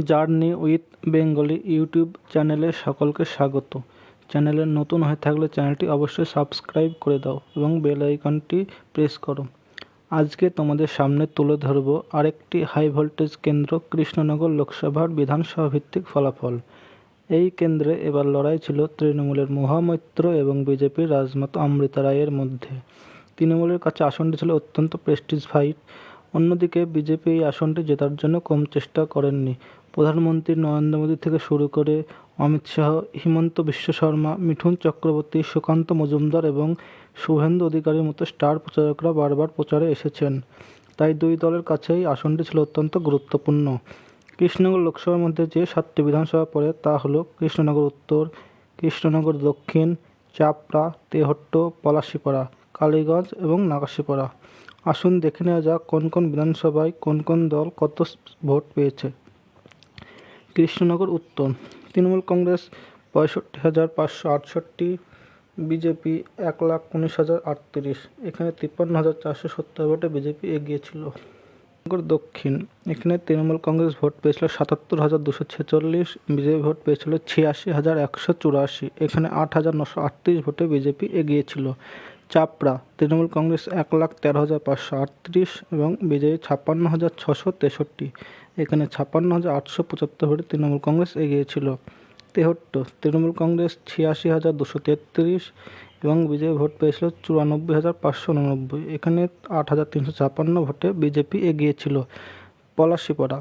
Journey with Bengali YouTube চ্যানেলে সকলকে স্বাগত। চ্যানেলে নতুন হয়ে থাকলে চ্যানেলটি অবশ্যই সাবস্ক্রাইব করে দাও এবং বেল আইকনটি প্রেস করো। আজকে তোমাদের সামনে তুলে ধরব আরেকটি হাই ভোল্টেজ কেন্দ্র, কৃষ্ণনগর লোকসভার বিধানসভা ভিত্তিক ফলাফল। এই কেন্দ্রে এবার লড়াই ছিল তৃণমূলের মহামৈত্র এবং বিজেপির রাজমাতা অমৃতা রায়ের মধ্যে। তৃণমূলের কাছে আসনটি ছিল অত্যন্ত প্রেস্টিজ ফাইট। অন্যদিকে বিজেপি এই আসনটি জেতার জন্য কম চেষ্টা করেননি। প্রধানমন্ত্রী নরেন্দ্র মোদী থেকে শুরু করে অমিত শাহ, হিমন্ত বিশ্ব শর্মা, মিঠুন চক্রবর্তী, সুকান্ত মজুমদার এবং শুভেন্দু অধিকারীর মতো স্টার প্রচারকরা বারবার প্রচারে এসেছেন। তাই দুই দলের কাছেই আসনটি ছিল অত্যন্ত গুরুত্বপূর্ণ। কৃষ্ণনগর লোকসভার মধ্যে যে 7টি বিধানসভা পড়ে তা হলো কৃষ্ণনগর উত্তর, কৃষ্ণনগর দক্ষিণ, চাপড়া, তেহট্ট, পলাশীপাড়া, কালীগঞ্জ এবং নাগাশীপাড়া। আসুন দেখে নেওয়া যাক কোন কোন বিধানসভায় কোন কোন দল কত ভোট পেয়েছে। কৃষ্ণনগর উত্তর, তৃণমূল কংগ্রেস 65,568, বিজেপি 1,19,038। এখানে 53,470 ভোটে বিজেপি এগিয়ে ছিল। কৃষ্ণনগর দক্ষিণ, এখানে তৃণমূল কংগ্রেস ভোট পেয়েছিল 77,246, বিজেপি ভোট পেয়েছিল 86,184। এখানে 8,938 ভোটে বিজেপি এগিয়ে ছিল। চাপড়া, তৃণমূল কংগ্রেস 1,13,538 এবং বিজেপি 56,663। এখানে 56,875 ভোটে তৃণমূল কংগ্রেস এগিয়ে ছিল। তেহট্ট, তৃণমূল কংগ্রেস 86,233 এবং বিজেপি ভোট পেয়েছিল 94,589। এখানে 8,356 ভোটে বিজেপি এগিয়ে ছিল। পলাশীপাড়া,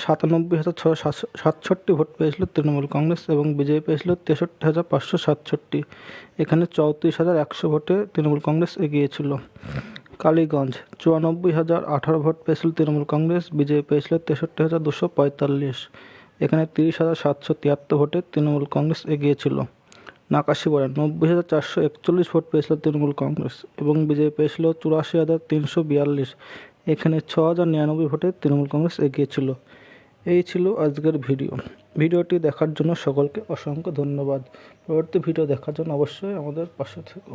97,667 ভোট পেয়েছিল তৃণমূল কংগ্রেস এবং বিজেপি পেয়েছিল 63,567। এখানে 34,100 ভোটে তৃণমূল কংগ্রেস এগিয়ে ছিল। কালীগঞ্জ, 94,018 ভোট পেয়েছিল তৃণমূল কংগ্রেস, বিজেপি পেয়েছিল 63,245। এখানে 30,773 ভোটে তৃণমূল কংগ্রেস এগিয়ে ছিল। নাকাশীপাড়া, 90,441 ভোট পেয়েছিল তৃণমূল কংগ্রেস এবং বিজেপি পেয়েছিল 84,342। এখানে 6,099 ভোটে তৃণমূল কংগ্রেস এগিয়ে ছিল। এই ছিল আজকের ভিডিওটি দেখার জন্য সকলকে অসংখ্য ধন্যবাদ। পরবর্তী ভিডিও দেখার জন্য অবশ্যই আমাদের পাশে থেকো।